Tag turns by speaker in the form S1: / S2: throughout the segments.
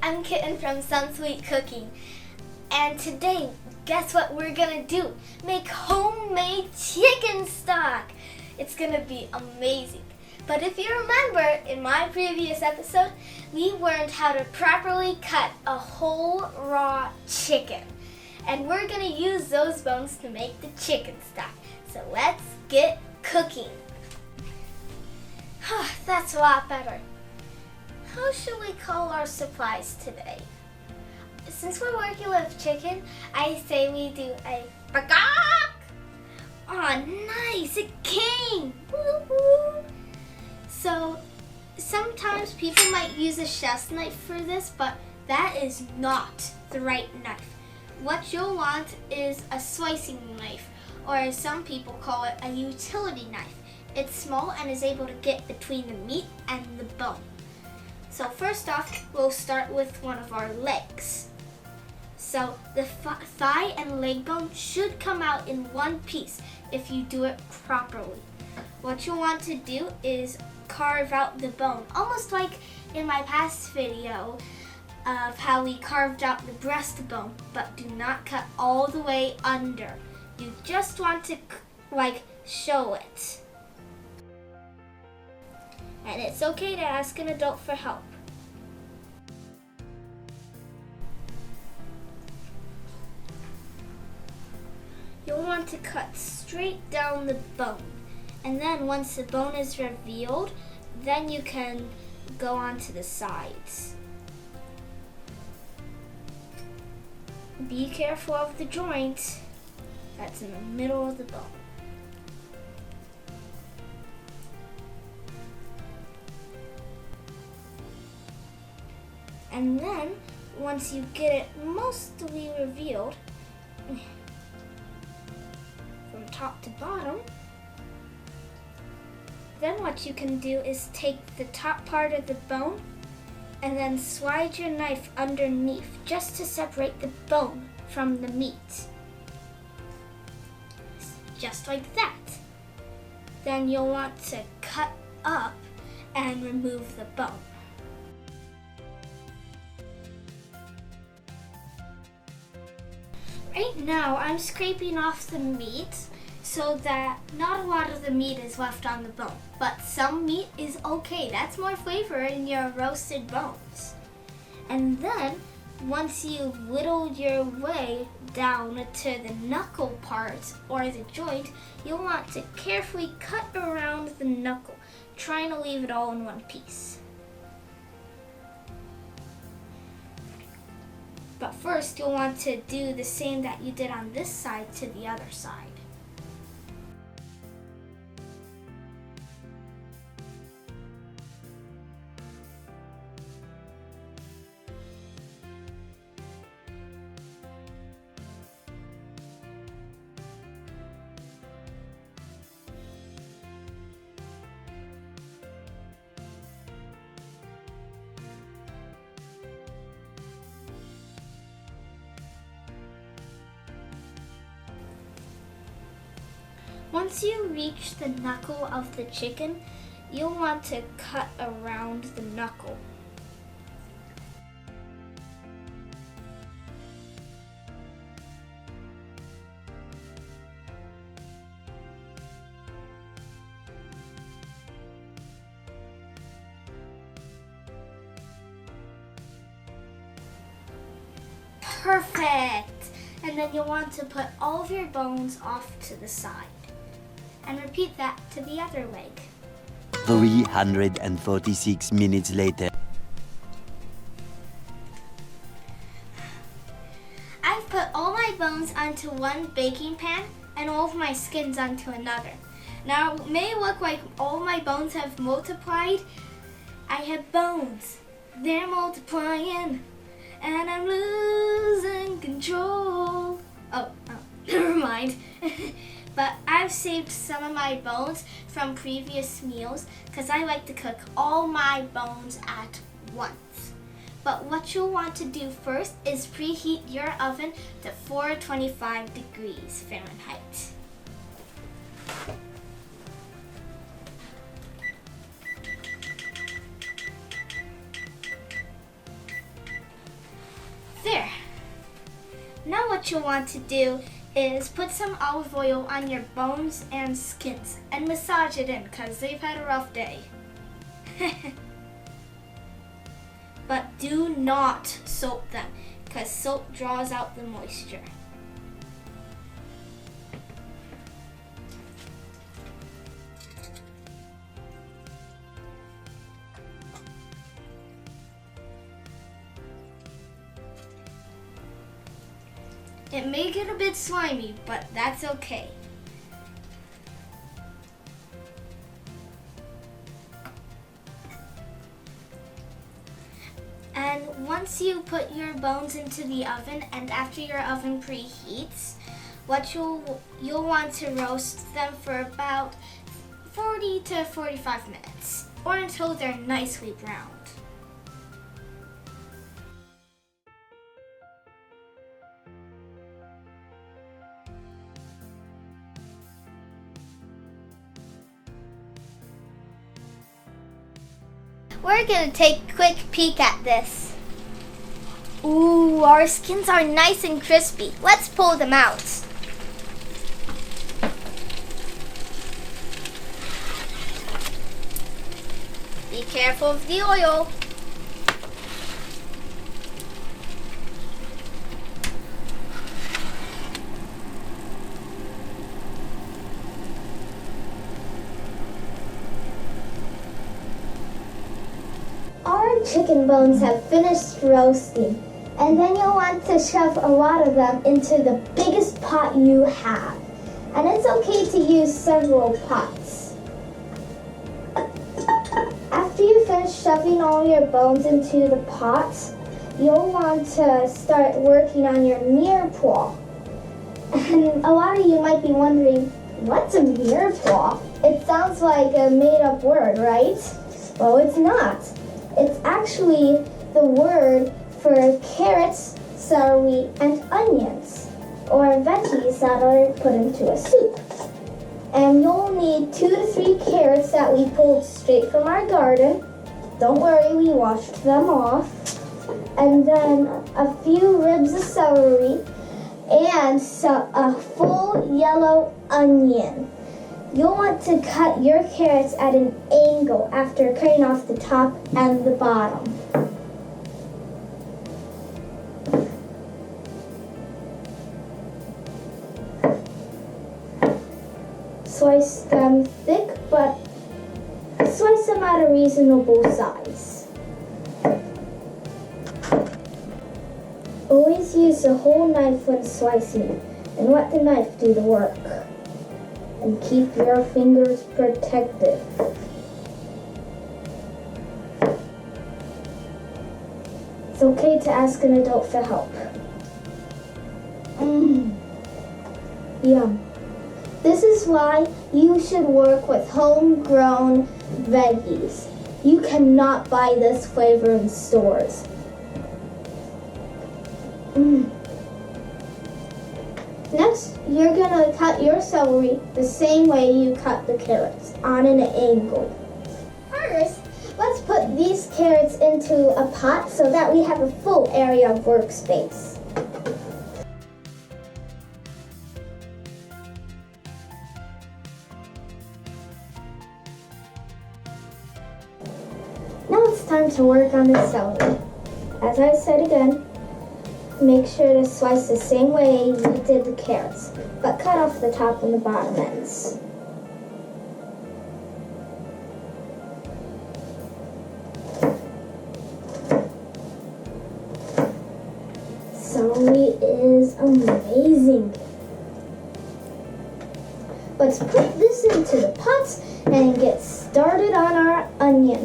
S1: I'm Kitten from SunSweetCooking, and today, guess what we're gonna do? Make homemade chicken stock. It's gonna be amazing. But if you remember, in my previous episode, we learned how to properly cut a whole raw chicken. And we're gonna use those bones to make the chicken stock. So let's get cooking. That's a lot better. How should we call our supplies today? Since we're working with chicken, I say we do a bagak. Oh, nice, it came. Woo-hoo. So sometimes people might use a chef's knife for this, but that is not the right knife. What you'll want is a slicing knife, or as some people call it, a utility knife. It's small and is able to get between the meat and the bone. So first off, we'll start with one of our legs. So the thigh and leg bone should come out in one piece if you do it properly. What you'll want to do is carve out the bone, almost like in my past video of how we carved out the breastbone, but do not cut all the way under. You just want to show it. And it's okay to ask an adult for help. You'll want to cut straight down the bone. And then once the bone is revealed, then you can go on to the sides. Be careful of the joint that's in the middle of the bone. And then, once you get it mostly revealed, from top to bottom, then what you can do is take the top part of the bone and then slide your knife underneath just to separate the bone from the meat. Just like that. Then you'll want to cut up and remove the bone. Right now, I'm scraping off the meat so that not a lot of the meat is left on the bone, but some meat is okay. That's more flavor in your roasted bones. And then, once you've whittled your way down to the knuckle part or the joint, you'll want to carefully cut around the knuckle, trying to leave it all in one piece. But first, you'll want to do the same that you did on this side to the other side. Once you reach the knuckle of the chicken, you'll want to cut around the knuckle. Perfect! And then you'll want to put all of your bones off to the side. And repeat that to the other leg.
S2: 346 minutes later.
S1: I've put all my bones onto one baking pan and all of my skins onto another. Now, it may look like all my bones have multiplied. I have bones. They're multiplying. And I'm losing control. Oh, never mind. But I've saved some of my bones from previous meals because I like to cook all my bones at once. But what you'll want to do first is preheat your oven to 425 degrees Fahrenheit. what you'll want to do is put some olive oil on your bones and skins and massage it in because they've had a rough day. But do not soap them because soap draws out the moisture. It may get a bit slimy, but that's okay. And once you put your bones into the oven and after your oven preheats, you'll want to roast them for about 40 to 45 minutes or until they're nicely browned. We're gonna take a quick peek at this. Ooh, our skins are nice and crispy. Let's pull them out. Be careful of the oil. Our chicken bones have finished roasting, and then you'll want to shove a lot of them into the biggest pot you have. And it's okay to use several pots. After you finish shoving all your bones into the pots, you'll want to start working on your mirepoix. And a lot of you might be wondering, what's a mirepoix? It sounds like a made-up word, right? Well, it's not. It's actually the word for carrots, celery, and onions, or veggies that are put into a soup. And you'll need 2 to 3 carrots that we pulled straight from our garden. Don't worry, we washed them off. And then a few ribs of celery and a full yellow onion. You'll want to cut your carrots at an angle after cutting off the top and the bottom. Slice them thick, but slice them at a reasonable size. Always use a whole knife when slicing, and let the knife do the work. And keep your fingers protected. It's okay to ask an adult for help. Yum. This is why you should work with homegrown veggies. You cannot buy this flavor in stores. Next, you're gonna cut your celery the same way you cut the carrots, on an angle. First, let's put these carrots into a pot so that we have a full area of workspace. Now it's time to work on the celery. As I said again, make sure to slice the same way you did the carrots, but cut off the top and the bottom ends. Celery is amazing. Let's put this into the pot and get started on our onion.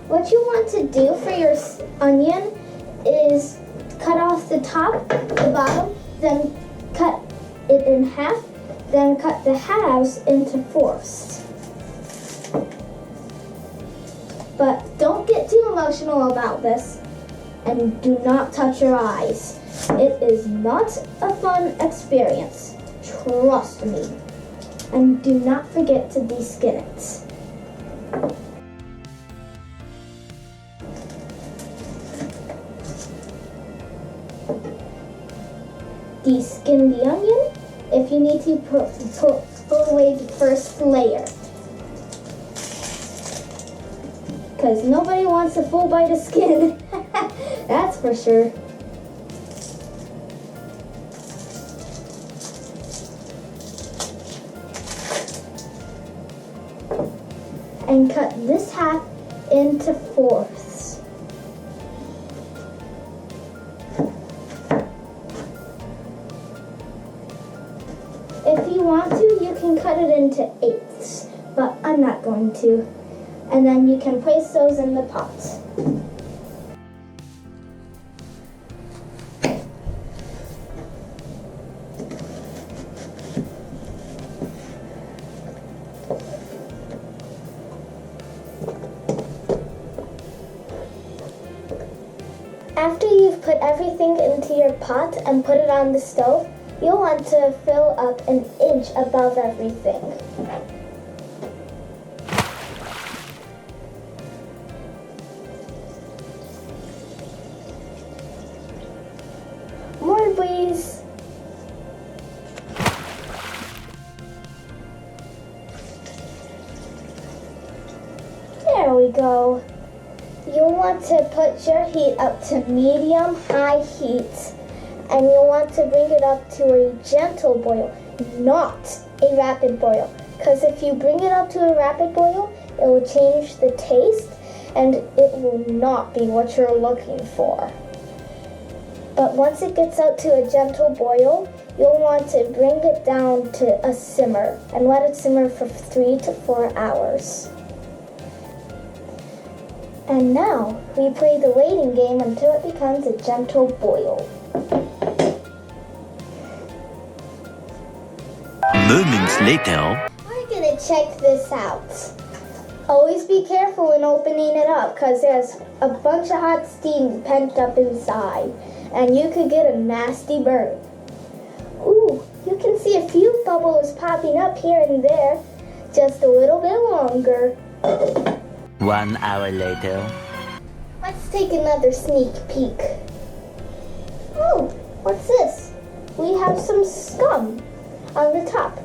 S1: What you want to do for your onion is cut off the top, the bottom, then cut it in half, then cut the halves into fourths. But don't get too emotional about this, and do not touch your eyes. It is not a fun experience, trust me. And do not forget to de-skin it. de-skin the onion. If you need to, pull away the first layer. Because nobody wants a full bite of skin. That's for sure. And cut this half into fourths. If you want to, you can cut it into eighths, but I'm not going to. And then you can place those in the pot. After you've put everything into your pot and put it on the stove, you'll want to fill up an inch above everything. More, please. There we go. You'll want to put your heat up to medium-high heat, and you'll want to bring it up to a gentle boil, not a rapid boil. Because if you bring it up to a rapid boil, it will change the taste, and it will not be what you're looking for. But once it gets out to a gentle boil, you'll want to bring it down to a simmer and let it simmer for 3 to 4 hours. And now, we play the waiting game until it becomes a gentle boil.
S2: Moments later.
S1: We're gonna check this out. Always be careful when opening it up because there's a bunch of hot steam pent up inside and you could get a nasty burn. Ooh, you can see a few bubbles popping up here and there. Just a little bit longer.
S2: 1 hour later.
S1: Let's take another sneak peek. Oh, what's this? We have some scum on the top.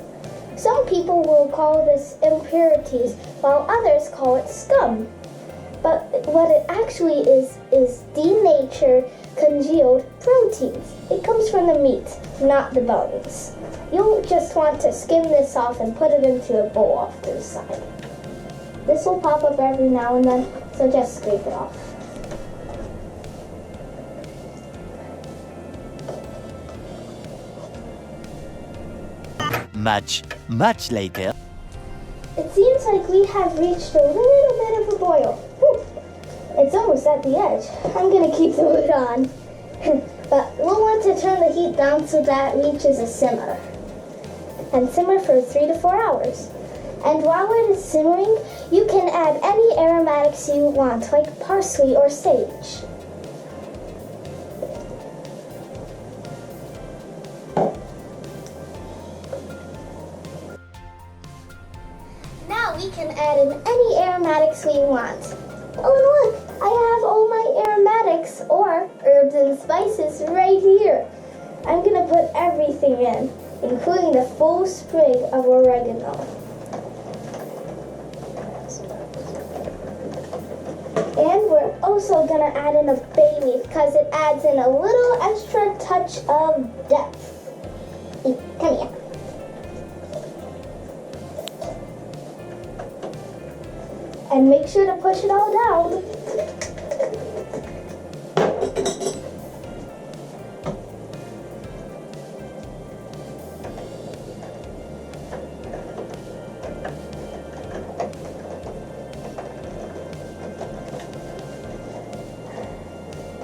S1: Some people will call this impurities, while others call it scum. But what it actually is denatured congealed proteins. It comes from the meat, not the bones. You'll just want to skim this off and put it into a bowl off to the side. This will pop up every now and then, so just scrape it off.
S2: Much later.
S1: It seems like we have reached a little bit of a boil. Whew. It's almost at the edge. I'm going to keep the lid on. But we'll want to turn the heat down so that it reaches a simmer. And simmer for 3 to 4 hours. And while it is simmering, you can add any aromatics you want, like parsley or sage. Now we can add in any aromatics we want. Oh look, I have all my aromatics or herbs and spices right here. I'm gonna put everything in, including the full sprig of oregano. And we're also gonna add in a bay leaf because it adds in a little extra touch of depth. Come here. And make sure to push it all down.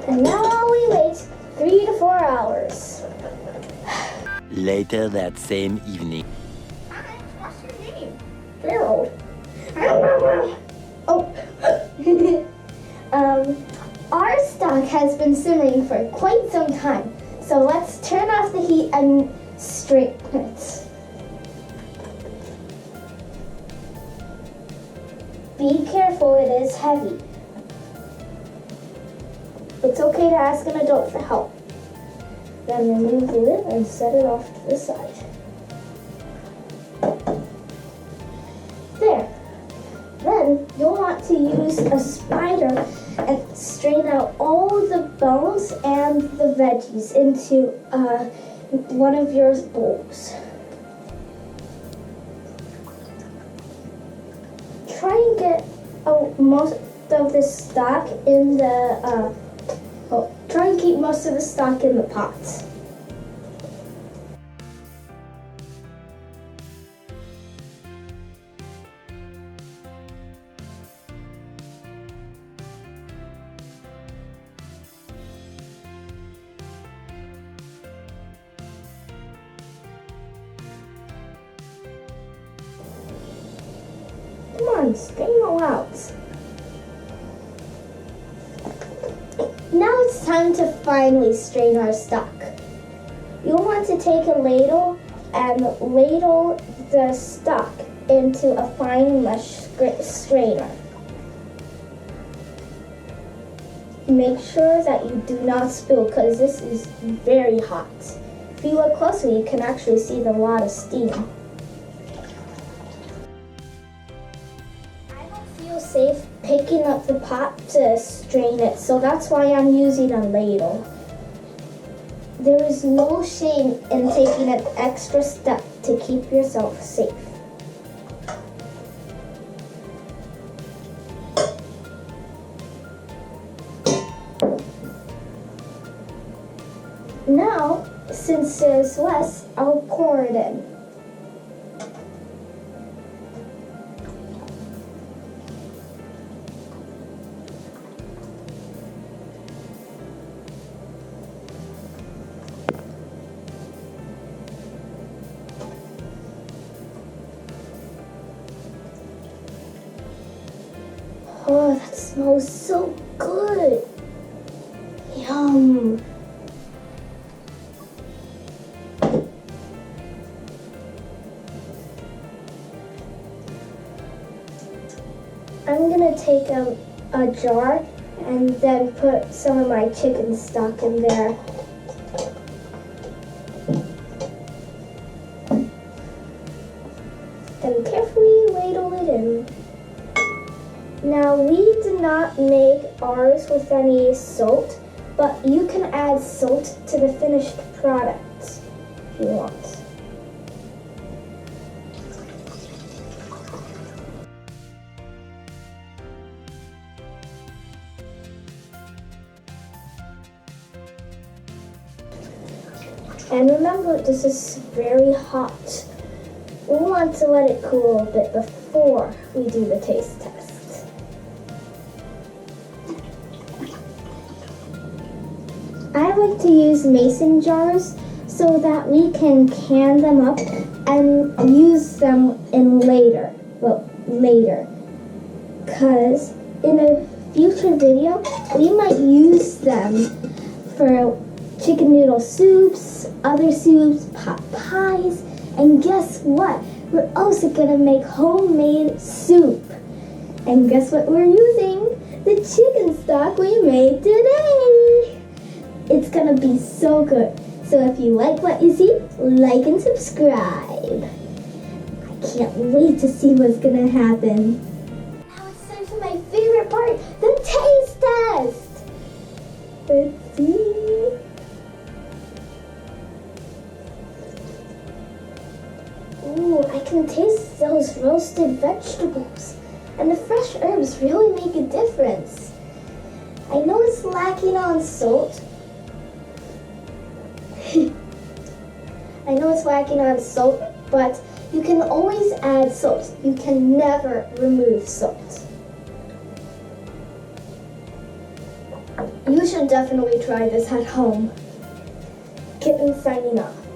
S1: And now we wait 3 to 4 hours.
S2: Later that same evening.
S1: Hi, what's your name? Gerald. Oh. Our stock has been simmering for quite some time, so let's turn off the heat and straighten it. Be careful, it is heavy. It's okay to ask an adult for help. Then remove the lid and set it off to the side. There. Then you'll want to use a spider and strain out all the bones and the veggies into one of your bowls. Try and get most of the stock in the try and keep most of the stock in the pot. Come on, strain it all out. Now it's time to finally strain our stock. You'll want to take a ladle and ladle the stock into a fine mesh strainer. Make sure that you do not spill because this is very hot. If you look closely, you can actually see a lot of steam. Safe picking up the pot to strain it, so that's why I'm using a ladle. There is no shame in taking an extra step to keep yourself safe. Now, since there's less, I'll pour it in. Oh, that smells so good. Yum. I'm gonna take a jar and then put some of my chicken stock in there. And carefully ladle it in. Now, we do not make ours with any salt, but you can add salt to the finished product if you want. And remember, this is very hot. We want to let it cool a bit before we do the taste test. I like to use mason jars so that we can can them up and use them in later. Because in a future video, we might use them for chicken noodle soups, other soups, pot pies, and guess what? We're also gonna make homemade soup. And guess what we're using? The chicken stock we made today. It's gonna be so good. So if you like what you see, like and subscribe. I can't wait to see what's gonna happen. Now it's time for my favorite part, the taste test. Let's see. Ooh, I can taste those roasted vegetables. And the fresh herbs really make a difference. I know it's lacking on salt. I know it's lacking on salt, but you can always add salt. You can never remove salt. You should definitely try this at home. Kitten signing off.